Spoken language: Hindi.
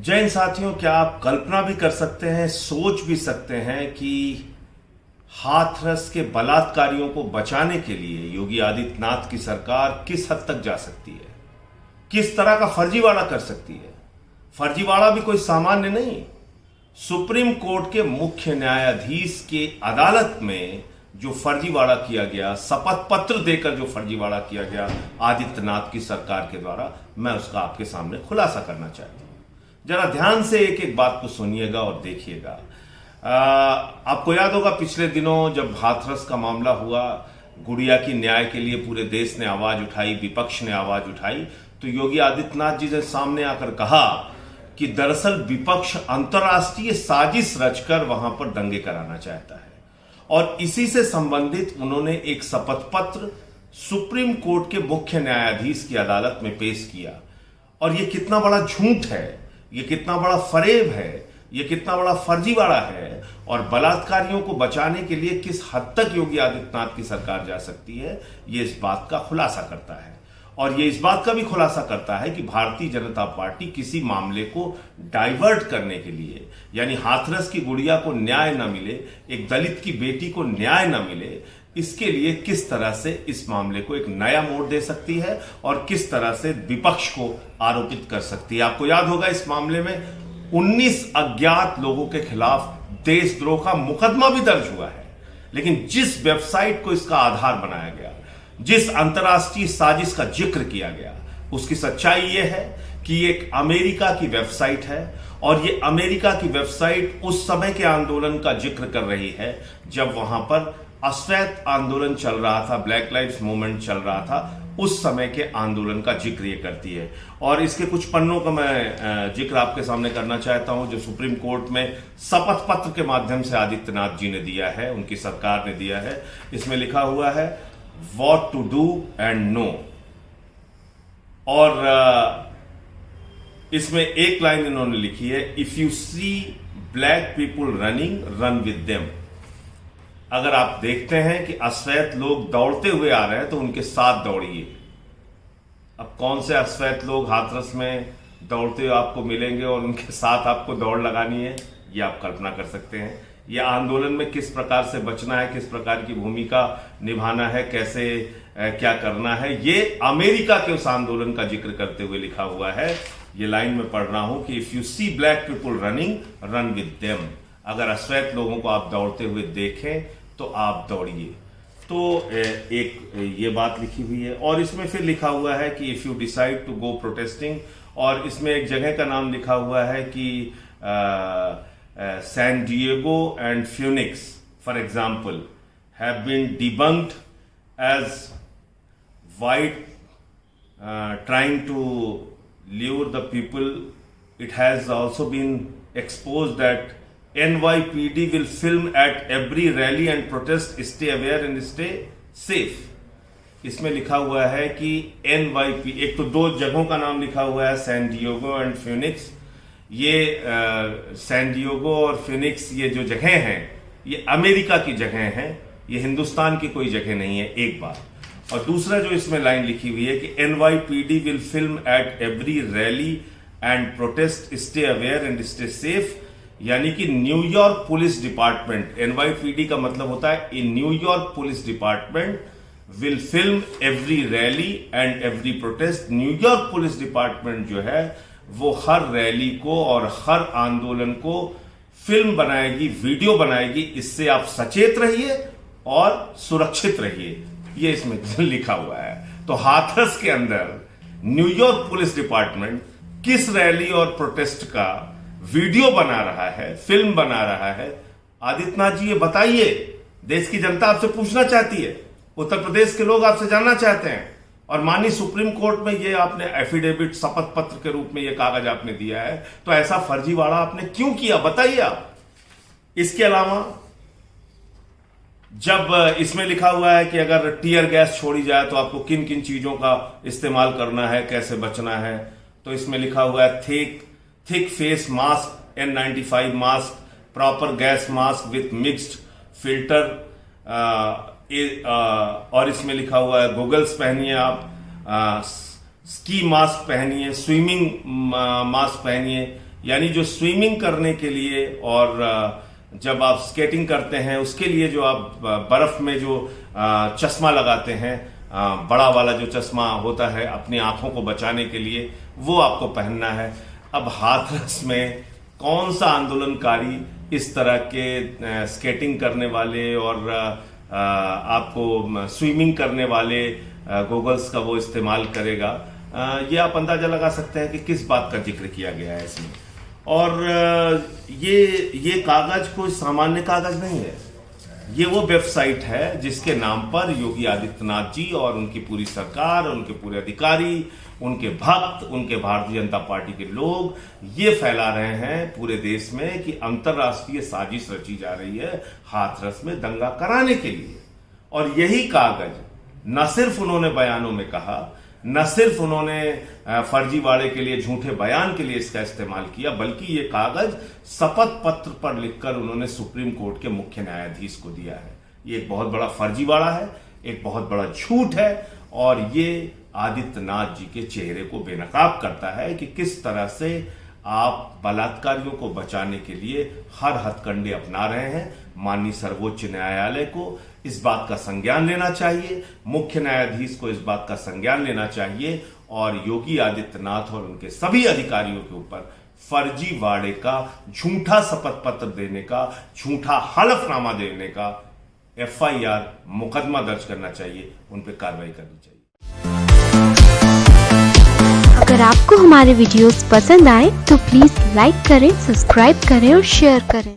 जय हिंद साथियों, क्या आप कल्पना भी कर सकते हैं, सोच भी सकते हैं कि हाथरस के बलात्कारियों को बचाने के लिए योगी आदित्यनाथ की सरकार किस हद तक जा सकती है, किस तरह का फर्जीवाड़ा कर सकती है। फर्जीवाड़ा भी कोई सामान्य नहीं। सुप्रीम कोर्ट के मुख्य न्यायाधीश के अदालत में जो फर्जीवाड़ा किया गया, शपथ पत्र देकर जो फर्जीवाड़ा किया गया आदित्यनाथ की सरकार के द्वारा, मैं उसका आपके सामने खुलासा करना चाहता हूं। जरा ध्यान से एक एक बात को सुनिएगा और देखिएगा। आपको याद होगा पिछले दिनों जब हाथरस का मामला हुआ, गुड़िया की न्याय के लिए पूरे देश ने आवाज उठाई, विपक्ष ने आवाज उठाई, तो योगी आदित्यनाथ जी ने सामने आकर कहा कि दरअसल विपक्ष अंतर्राष्ट्रीय साजिश रचकर वहां पर दंगे कराना चाहता है, और इसी से संबंधित उन्होंने एक शपथ पत्र सुप्रीम कोर्ट के मुख्य न्यायाधीश की अदालत में पेश किया। और यह कितना बड़ा झूठ है, ये कितना बड़ा फरेब है, ये कितना बड़ा फर्जीवाड़ा है, और बलात्कारियों को बचाने के लिए किस हद तक योगी आदित्यनाथ की सरकार जा सकती है, ये इस बात का खुलासा करता है। और ये इस बात का भी खुलासा करता है कि भारतीय जनता पार्टी किसी मामले को डाइवर्ट करने के लिए, यानी हाथरस की गुड़िया को न्याय न मिले, एक दलित की बेटी को न्याय न मिले, इसके लिए किस तरह से इस मामले को एक नया मोड़ दे सकती है और किस तरह से विपक्ष को आरोपित कर सकती है। आपको याद होगा इस मामले में 19 अज्ञात लोगों के खिलाफ देशद्रोह का मुकदमा भी दर्ज हुआ है। लेकिन जिस वेबसाइट को इसका आधार बनाया गया, जिस अंतर्राष्ट्रीय साजिश का जिक्र किया गया, उसकी सच्चाई यह है कि एक अमेरिका की वेबसाइट है, और ये अमेरिका की वेबसाइट उस समय के आंदोलन का जिक्र कर रही है जब वहां पर अश्वेत आंदोलन चल रहा था, ब्लैक लाइव्स मूवमेंट चल रहा था, उस समय के आंदोलन का जिक्र ये करती है। और इसके कुछ पन्नों का मैं जिक्र आपके सामने करना चाहता हूं, जो सुप्रीम कोर्ट में शपथ पत्र के माध्यम से आदित्यनाथ जी ने दिया है, उनकी सरकार ने दिया है। इसमें लिखा हुआ है what to do and no, और इसमें एक लाइन इन्होंने लिखी है, if you see black people running, run with them. अगर आप देखते हैं कि अश्वेत लोग दौड़ते हुए आ रहे हैं तो उनके साथ दौड़िए। अब कौन से अश्वेत लोग हाथरस में दौड़ते हुए आपको मिलेंगे और उनके साथ आपको दौड़ लगानी है, ये आप कल्पना कर सकते हैं। ये आंदोलन में किस प्रकार से बचना है, किस प्रकार की भूमिका निभाना है, कैसे क्या करना है, ये अमेरिका के उस आंदोलन का जिक्र करते हुए लिखा हुआ है। ये लाइन में पढ़ रहा हूं कि if you see black people running, run with them. अगर अश्वेत लोगों को आप दौड़ते हुए देखें तो आप दौड़िए। तो एक ये बात लिखी हुई है, और इसमें फिर लिखा हुआ है कि if you decide to go protesting, और इसमें एक जगह का नाम लिखा हुआ है कि San Diego and Phoenix for example have been debunked as white trying to lure the people. It has also been exposed that NYPD will film at every rally and protest, stay aware and stay safe. इसमें लिखा हुआ है कि NYP, एक तो दो जगहों का नाम लिखा हुआ है, सैन डिएगो एंड फ्यूनिक्स। ये सैन डिएगो और फ्यूनिक्स, ये जो जगह हैं, ये अमेरिका की जगह हैं, ये हिंदुस्तान की कोई जगह नहीं है, एक बात। और दूसरा जो इसमें लाइन लिखी हुई है कि NYPD will film at every rally and protest, stay aware and stay safe. यानी कि न्यूयॉर्क पुलिस डिपार्टमेंट, NYPD का मतलब होता है New York police department will film every rally and every protest. New York police department जो है वो हर रैली को और हर आंदोलन को फिल्म बनाएगी, वीडियो बनाएगी। इससे आप सचेत रहिए और सुरक्षित रहिए, ये इसमें लिखा हुआ है। तो हाथरस के अंदर न्यूयॉर्क पुलिस डिपार्टमेंट किस रैली और प्रोटेस्ट का वीडियो बना रहा है, फिल्म बना रहा है, आदित्यनाथ जी ये बताइए। देश की जनता आपसे पूछना चाहती है, उत्तर प्रदेश के लोग आपसे जानना चाहते हैं, और माननीय सुप्रीम कोर्ट में ये आपने एफिडेविट, शपथ पत्र के रूप में ये कागज आपने दिया है, तो ऐसा फर्जीवाड़ा आपने क्यों किया, बताइए आप। इसके अलावा जब इसमें लिखा हुआ है कि अगर टीयर गैस छोड़ी जाए तो आपको किन किन चीजों का इस्तेमाल करना है, कैसे बचना है, तो इसमें लिखा हुआ है thick face mask, N95 mask, proper gas mask with mixed filter, और इसमें लिखा हुआ है गोगल्स पहनिए आप, स्की मास्क पहनिए, स्विमिंग मास्क पहनिए, यानी जो स्विमिंग करने के लिए और जब आप स्केटिंग करते हैं उसके लिए जो आप बर्फ में जो चश्मा लगाते हैं, बड़ा वाला जो चश्मा होता है अपनी आंखों को बचाने के लिए, वो आपको पहनना है। अब हाथरस में कौन सा आंदोलनकारी इस तरह के स्केटिंग करने वाले और आपको स्विमिंग करने वाले गॉगल्स का वो इस्तेमाल करेगा, ये आप अंदाजा लगा सकते हैं कि किस बात का जिक्र किया गया है इसमें। और ये कागज कोई सामान्य कागज नहीं है, ये वो वेबसाइट है जिसके नाम पर योगी आदित्यनाथ जी और उनकी पूरी सरकार, उनके पूरे अधिकारी, उनके भक्त, उनके भारतीय जनता पार्टी के लोग ये फैला रहे हैं पूरे देश में कि अंतर्राष्ट्रीय साजिश रची जा रही है हाथरस में दंगा कराने के लिए। और यही कागज न सिर्फ उन्होंने बयानों में कहा, न सिर्फ उन्होंने फर्जीवाड़े के लिए, झूठे बयान के लिए इसका इस्तेमाल किया, बल्कि ये कागज शपथ पत्र पर लिखकर उन्होंने सुप्रीम कोर्ट के मुख्य न्यायाधीश को दिया है। ये एक बहुत बड़ा फर्जीवाड़ा है, एक बहुत बड़ा झूठ है, और ये आदित्यनाथ जी के चेहरे को बेनकाब करता है कि किस तरह से आप बलात्कारियों को बचाने के लिए हर हथकंडे अपना रहे हैं। माननीय सर्वोच्च न्यायालय को इस बात का संज्ञान लेना चाहिए, मुख्य न्यायाधीश को इस बात का संज्ञान लेना चाहिए और योगी आदित्यनाथ और उनके सभी अधिकारियों के ऊपर फर्जीवाड़े का, झूठा शपथ पत्र देने का, झूठा हलफनामा देने का FIR मुकदमा दर्ज करना चाहिए, उन पर कार्रवाई करनी चाहिए। अगर आपको हमारे वीडियोस पसंद आए तो प्लीज लाइक करें, सब्सक्राइब करें और शेयर करें।